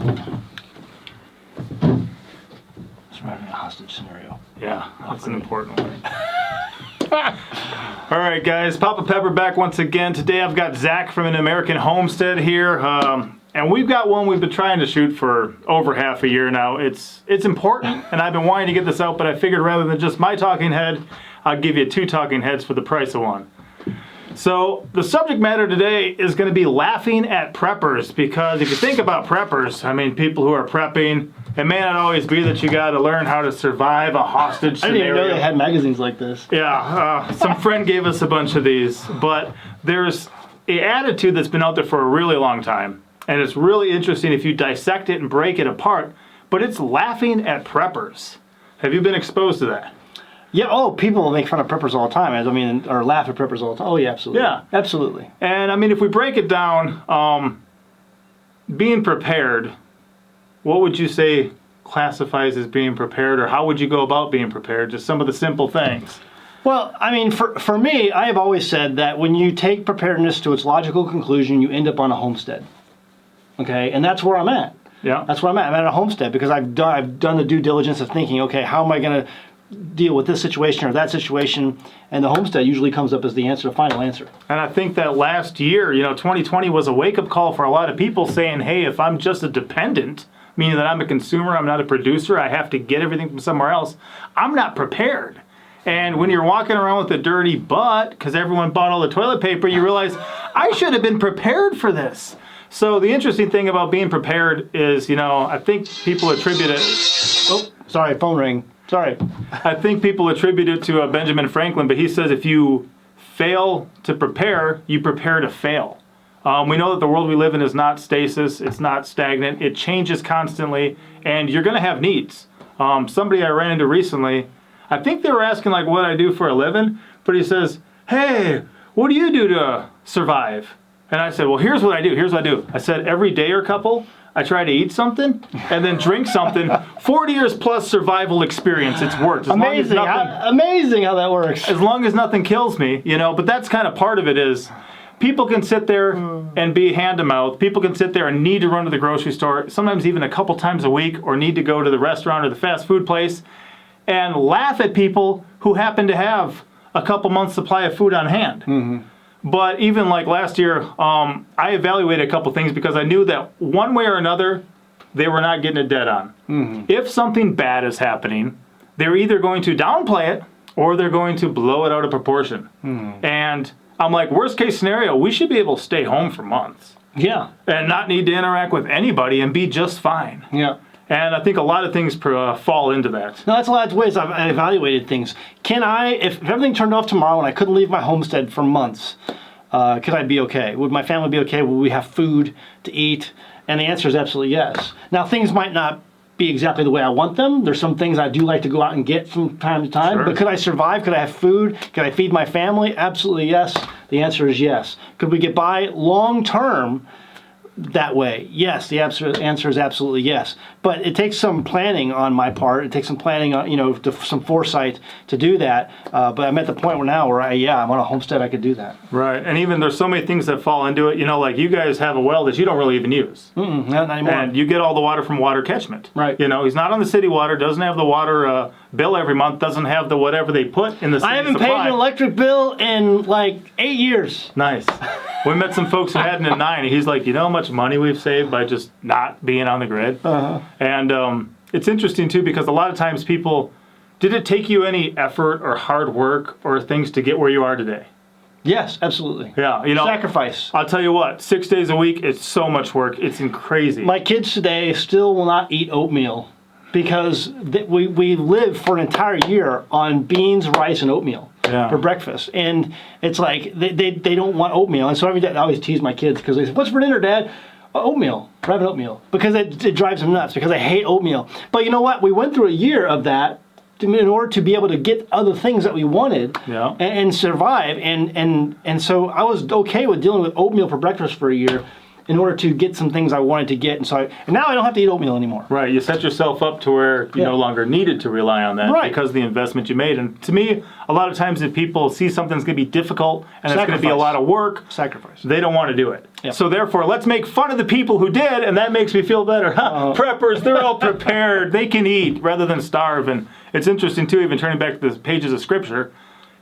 Surviving a hostage scenario. Yeah, that's an important one. All right, guys, Papa Pepper back once again. Today I've got Zac from An American Homestead here, and we've got one we've been trying to shoot for over half a year now. It's important, and I've been wanting to get this out, but I figured rather than just my talking head, I'll give you 2 talking heads for the price of one. So the subject matter today is going to be laughing at preppers, because if you think about preppers, I mean, people who are prepping, it may not always be that you got to learn how to survive a hostage scenario. I didn't even know they had magazines like this. Yeah, some friend gave us a bunch of these, but there's an attitude that's been out there for a really long time, and it's really interesting if you dissect it and break it apart, but it's laughing at preppers. Have you been exposed to that? Yeah, oh, people make fun of preppers all the time. I mean, or laugh at preppers all the time. Oh, yeah, absolutely. Yeah. Absolutely. And, I mean, if we break it down, being prepared, what would you say classifies as being prepared, or how would you go about being prepared? Just some of the simple things. Well, I mean, for me, I have always said that when you take preparedness to its logical conclusion, you end up on a homestead. Okay? And that's where I'm at. Yeah. That's where I'm at. I'm at a homestead because I've done the due diligence of thinking, okay, how am I going to deal with this situation or that situation, and the homestead usually comes up as the answer, the final answer. And I think that last year, 2020 was a wake-up call for a lot of people saying, hey, if I'm just a dependent, meaning that I'm a consumer, I'm not a producer, I have to get everything from somewhere else, I'm not prepared. And when you're walking around with a dirty butt, because everyone bought all the toilet paper, you realize, I should have been prepared for this. So the interesting thing about being prepared is, I think people attribute it... Oh, sorry, phone ring. Sorry. I think people attribute it to Benjamin Franklin, but he says if you fail to prepare, you prepare to fail. We know that the world we live in is not stasis, it's not stagnant, it changes constantly, and you're going to have needs. Somebody I ran into recently, I think they were asking like what I do for a living, but he says, hey, what do you do to survive? And I said, well, here's what I do. I said, every day or couple, I try to eat something and then drink something. 40 years plus survival experience, it's worked. Amazing how that works. As long as nothing kills me, but that's kind of part of it is people can sit there and be hand-to-mouth. People can sit there and need to run to the grocery store, sometimes even a couple times a week, or need to go to the restaurant or the fast food place and laugh at people who happen to have a couple months supply of food on hand. Mm-hmm. But even like last year, I evaluated a couple things because I knew that one way or another, they were not getting it dead on. Mm-hmm. If something bad is happening, they're either going to downplay it or they're going to blow it out of proportion. Mm-hmm. And I'm like, worst case scenario, we should be able to stay home for months. Yeah. And not need to interact with anybody and be just fine. Yeah. And I think a lot of things fall into that. No, that's a lot of ways I've evaluated things. Can I, if everything turned off tomorrow and I couldn't leave my homestead for months, could I be okay? Would my family be okay? Would we have food to eat? And the answer is absolutely yes. Now, things might not be exactly the way I want them. There's some things I do like to go out and get from time to time. Sure. But could I survive? Could I have food? Could I feed my family? Absolutely yes. The answer is yes. Could we get by long term that way? Yes, the answer is absolutely yes. But it takes some planning on my part. It takes some planning, some foresight to do that. But I'm at the point where I'm on a homestead. I could do that. Right, and even there's so many things that fall into it. Like you guys have a well that you don't really even use. Not anymore. And you get all the water from water catchment. Right. He's not on the city water. Doesn't have the water bill every month. Doesn't have the whatever they put in the city I haven't supply. paid an electric bill in like 8 years. Nice. We met some folks who hadn't in 9. And he's like, how much money we've saved by just not being on the grid? Uh-huh. And it's interesting, too, because a lot of times people, did it take you any effort or hard work or things to get where you are today? Yes, absolutely. Yeah, sacrifice. I'll tell you what, 6 days a week, it's so much work. It's crazy. My kids today still will not eat oatmeal because we live for an entire year on beans, rice, and oatmeal. Yeah. For breakfast, and it's like they don't want oatmeal, and so every day I always tease my kids because they say, "What's for dinner, Dad?" Oatmeal. We're having oatmeal because it drives them nuts because I hate oatmeal. But you know what? We went through a year of that in order to be able to get other things that we wanted and survive, and so I was okay with dealing with oatmeal for breakfast for a year. in order to get some things I wanted to get. And now I don't have to eat oatmeal anymore. Right. You set yourself up to where you no longer needed to rely on that because of the investment you made. And to me, a lot of times if people see something's going to be difficult and it's going to be a lot of work, they don't want to do it. Yep. So therefore, let's make fun of the people who did, and that makes me feel better. Preppers, they're all prepared. They can eat rather than starve. And it's interesting, too, even turning back to the pages of Scripture,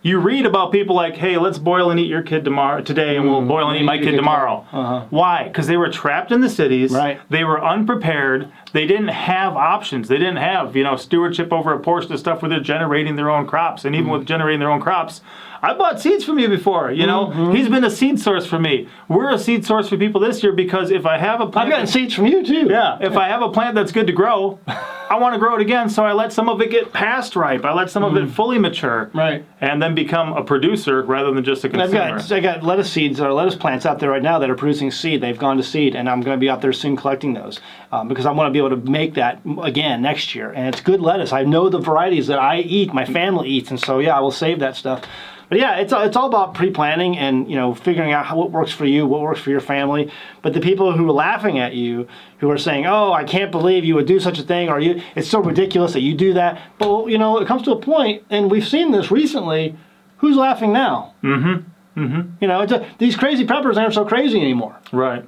you read about people like, hey, let's boil and eat your kid today, and we'll boil and eat my kid tomorrow. Why? Because they were trapped in the cities. Right. They were unprepared. They didn't have options. They didn't have, stewardship over a portion of stuff where they're generating their own crops. And even with generating their own crops, I bought seeds from you before. He's been a seed source for me. We're a seed source for people this year because if I have a plant, I've gotten seeds from you too. Yeah. If I have a plant that's good to grow, I want to grow it again. So I let some of it get past ripe. I let some of it fully mature. Right. And then become a producer rather than just a consumer. I got lettuce seeds or lettuce plants out there right now that are producing seed. They've gone to seed, and I'm going to be out there soon collecting those because I want to be able to make that again next year. And it's good lettuce. I know the varieties that I eat, my family eats, and so I will save that stuff. But yeah, it's all about pre-planning and figuring out what works for you, what works for your family. But the people who are laughing at you, who are saying, "Oh, I can't believe you would do such a thing," or "It's so ridiculous that you do that." But it comes to a point, and we've seen this recently. Who's laughing now? These crazy preppers aren't so crazy anymore. Right.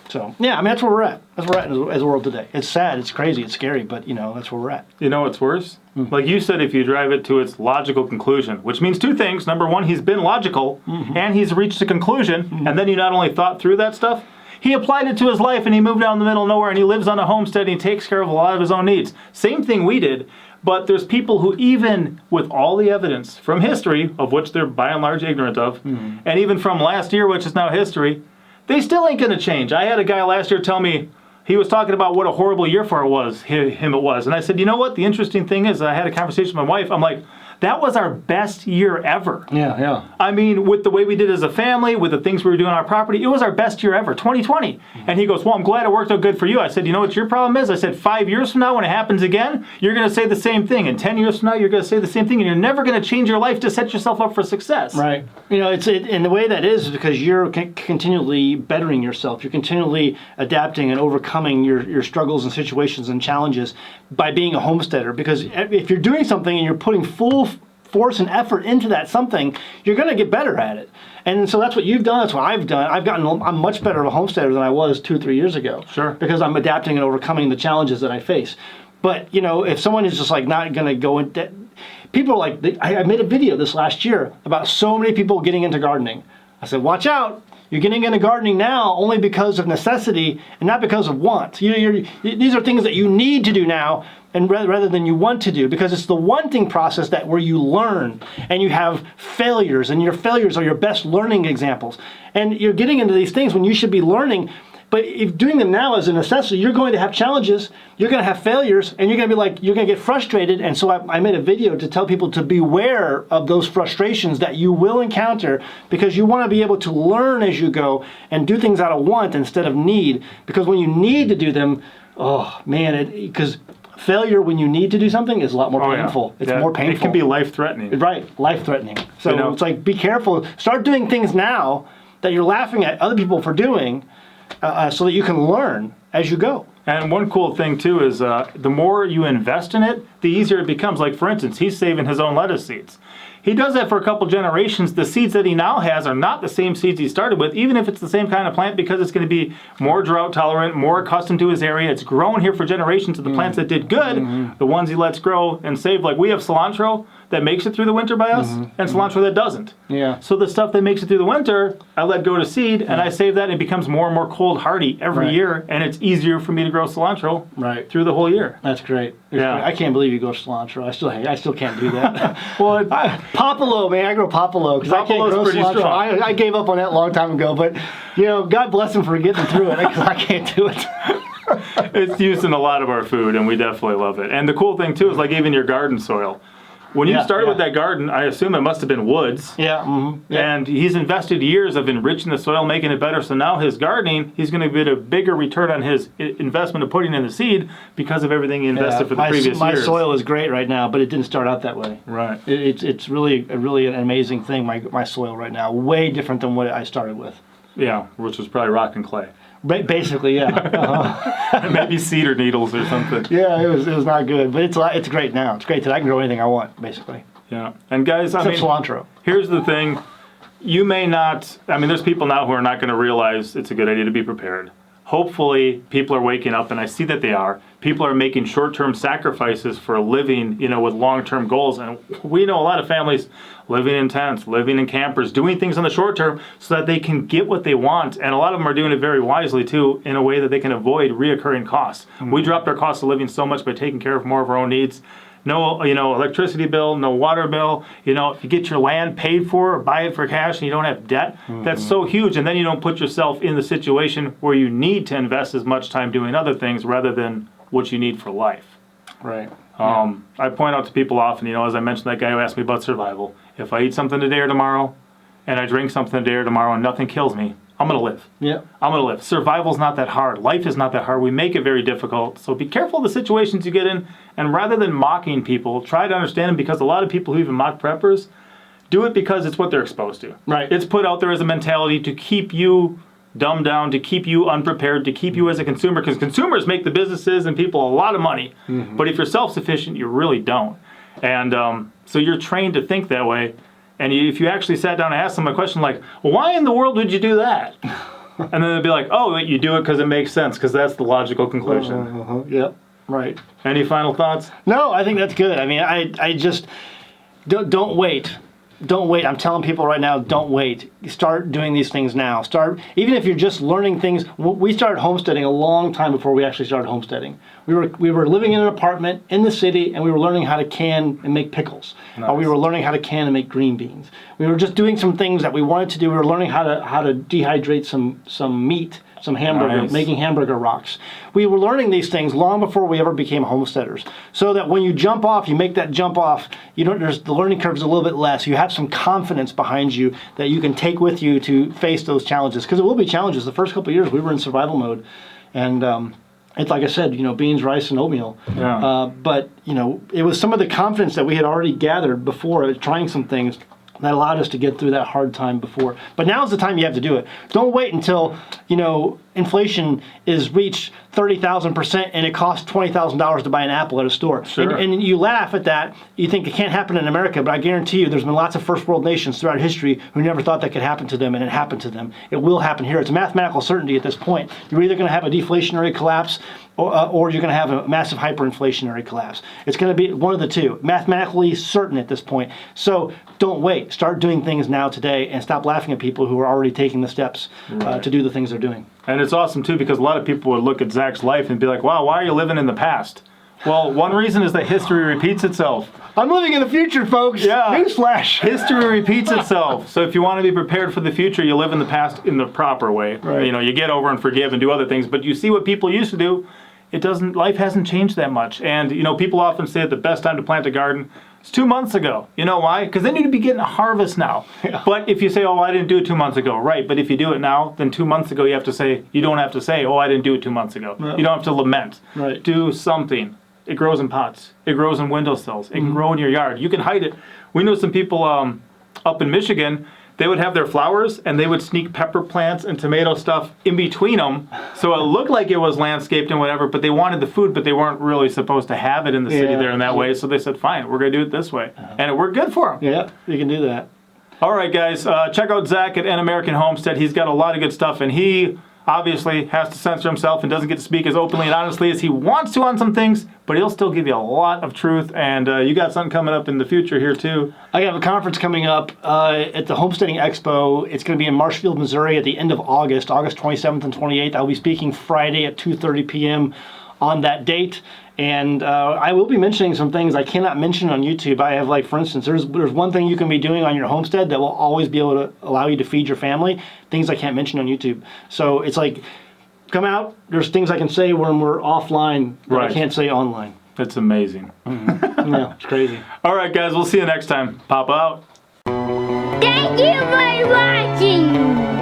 So yeah, that's where we're at. That's where we're at as a world today. It's sad, it's crazy, it's scary, but that's where we're at. You know what's worse? Like you said, if you drive it to its logical conclusion, which means two things. Number one, he's been logical, and he's reached a conclusion, and then you not only thought through that stuff, he applied it to his life, and he moved out in the middle of nowhere, and he lives on a homestead, and he takes care of a lot of his own needs. Same thing we did, but there's people who even with all the evidence from history, of which they're by and large ignorant of, and even from last year, which is now history, they still ain't going to change. I had a guy last year tell me, he was talking about what a horrible year for him it was. And I said, you know what? The interesting thing is I had a conversation with my wife. I'm like, that was our best year ever. Yeah. I mean, with the way we did as a family, with the things we were doing on our property, it was our best year ever, 2020. And he goes, well, I'm glad it worked out good for you. I said, you know what your problem is? I said, 5 years from now, when it happens again, you're going to say the same thing. And 10 years from now, you're going to say the same thing. And you're never going to change your life to set yourself up for success. Right. And the way that is because you're continually bettering yourself. You're continually adapting and overcoming your struggles and situations and challenges by being a homesteader. Because if you're doing something and you're putting full force and effort into that something, you're going to get better at it. And so that's what you've done. That's what I've done. I'm much better of a homesteader than I was 2 or 3 years ago. Sure. Because I'm adapting and overcoming the challenges that I face. But if someone is just like not going to go into, people are like, I made a video this last year about so many people getting into gardening. I said, watch out. You're getting into gardening now only because of necessity and not because of want. These are things that you need to do now, and rather than you want to do, because it's the wanting process where you learn and you have failures, and your failures are your best learning examples. And you're getting into these things when you should be learning. But if doing them now is a necessity, you're going to have challenges, you're going to have failures, and you're going to get frustrated. And so I made a video to tell people to beware of those frustrations that you will encounter, because you want to be able to learn as you go and do things out of want instead of need. Because when you need to do them, because failure when you need to do something is a lot more painful. Yeah. It's more painful. It can be life-threatening. Right, life-threatening. So it's like, be careful. Start doing things now that you're laughing at other people for doing, so that you can learn as you go. And one cool thing, too, is the more you invest in it, the easier it becomes. Like, for instance, he's saving his own lettuce seeds. He does that for a couple generations. The seeds that he now has are not the same seeds he started with, even if it's the same kind of plant, because it's going to be more drought tolerant, more accustomed to his area. It's grown here for generations of the plants that did good, the ones he lets grow and save. Like, we have cilantro that makes it through the winter by us, and cilantro that doesn't. Yeah. So the stuff that makes it through the winter, I let go to seed, and I save that, and it becomes more and more cold hardy every year, and it's easier for me to grow cilantro through the whole year. That's great. Great. I can't believe you grow cilantro. I still can't do that. Popolo, man, I grow popolo because I can't grow cilantro. I gave up on that a long time ago, but God bless him for getting through it because I can't do it. It's used in a lot of our food, and we definitely love it. And the cool thing too is like even your garden soil. When you started with that garden, I assume it must have been woods. Yeah. And he's invested years of enriching the soil, making it better. So now his gardening, he's going to get a bigger return on his investment of putting in the seed because of everything he invested for the previous years. My soil is great right now, but it didn't start out that way. Right. It's really an amazing thing, my soil right now. Way different than what I started with. Yeah, which was probably rock and clay. Basically, yeah. Uh-huh. Maybe cedar needles or something. Yeah, it was not good, but it's great now. It's great that I can grow anything I want, basically. Yeah, and guys, Except cilantro. Here's the thing. You may not, there's people now who are not going to realize it's a good idea to be prepared. Hopefully, people are waking up, and I see that they are. People are making short-term sacrifices for living, with long-term goals. And we know a lot of families living in tents, living in campers, doing things in the short term so that they can get what they want. And a lot of them are doing it very wisely, too, in a way that they can avoid reoccurring costs. Mm-hmm. We dropped our cost of living so much by taking care of more of our own needs. No, electricity bill, no water bill. If you get your land paid for or buy it for cash and you don't have debt, that's so huge. And then you don't put yourself in the situation where you need to invest as much time doing other things rather than what you need for life. Right. I point out to people often, as I mentioned, that guy who asked me about survival. If I eat something today or tomorrow, and I drink something today or tomorrow, and nothing kills me, I'm going to live. Yeah. I'm going to live. Survival's not that hard. Life is not that hard. We make it very difficult. So be careful of the situations you get in. And rather than mocking people, try to understand them, because a lot of people who even mock preppers do it because it's what they're exposed to. Right. It's put out there as a mentality to keep you dumbed down, to keep you unprepared, to keep you as a consumer. Because consumers make the businesses and people a lot of money. Mm-hmm. But if you're self-sufficient, you really don't. And so you're trained to think that way. And if you actually sat down and asked them a question like, well, why in the world would you do that? And then they'd be like, oh, you do it because it makes sense, because that's the logical conclusion. Yep, right. Any final thoughts? No, I think that's good. I just, don't wait. Don't wait. I'm telling people right now, don't wait. Start doing these things now. Even if you're just learning things. We started homesteading a long time before we actually started homesteading. We were living in an apartment in the city, and we were learning how to can and make pickles. Nice. Or we were learning how to can and make green beans. We were just doing some things that we wanted to do. We were learning how to dehydrate some meat, some hamburger, nice. Making hamburger rocks. We were learning these things long before we ever became homesteaders. So that when you jump off, you make that jump off, the learning curve is a little bit less. You have some confidence behind you that you can take with you to face those challenges. Because it will be challenges. The first couple of years we were in survival mode. And it's like I said, beans, rice, and oatmeal. Yeah. But it was some of the confidence that we had already gathered before trying some things that allowed us to get through that hard time before. But now's the time you have to do it. Don't wait until, inflation is reached 30,000% and it costs $20,000 to buy an apple at a store. Sure. And you laugh at that. You think it can't happen in America, but I guarantee you there's been lots of first world nations throughout history who never thought that could happen to them, and it happened to them. It will happen here. It's a mathematical certainty at this point. You're either going to have a deflationary collapse or you're going to have a massive hyperinflationary collapse. It's going to be one of the two. Mathematically certain at this point. So don't wait. Start doing things now today and stop laughing at people who are already taking the steps to do the things they're doing. And it's awesome, too, because a lot of people would look at Zac's life and be like, wow, why are you living in the past? Well, one reason is that history repeats itself. I'm living in the future, folks. Yeah. Newsflash. History repeats itself. So if you want to be prepared for the future, you live in the past in the proper way. Right. You get over and forgive and do other things. But you see what people used to do. Life hasn't changed that much. And, people often say that the best time to plant a garden is 2 months ago. You know why? Because then you'd be getting a harvest now. Yeah. But if you say, oh, I didn't do it 2 months ago, right. But if you do it now, then 2 months ago you don't have to say, oh, I didn't do it 2 months ago. No. You don't have to lament. Right. Do something. It grows in pots. It grows in windowsills. It can grow in your yard. You can hide it. We know some people up in Michigan, they would have their flowers and they would sneak pepper plants and tomato stuff in between them. So it looked like it was landscaped and whatever, but they wanted the food, but they weren't really supposed to have it in the city there in that way. So they said, fine, we're going to do it this way. And it worked good for them. Yeah, you can do that. All right, guys, check out Zac at An American Homestead. He's got a lot of good stuff, and he obviously has to censor himself and doesn't get to speak as openly and honestly as he wants to on some things, but he'll still give you a lot of truth. And you got something coming up in the future here too. I have a conference coming up at the Homesteading Expo. It's going to be in Marshfield, Missouri at the end of August 27th and 28th. I'll be speaking Friday at 2:30 p.m. on that date. And I will be mentioning some things I cannot mention on YouTube. I have, for instance, there's one thing you can be doing on your homestead that will always be able to allow you to feed your family, things I can't mention on YouTube. So it's like, come out, there's things I can say when we're offline that I can't say online. That's amazing. Mm-hmm. Yeah, it's crazy. All right, guys, we'll see you next time. Pop out. Thank you for watching.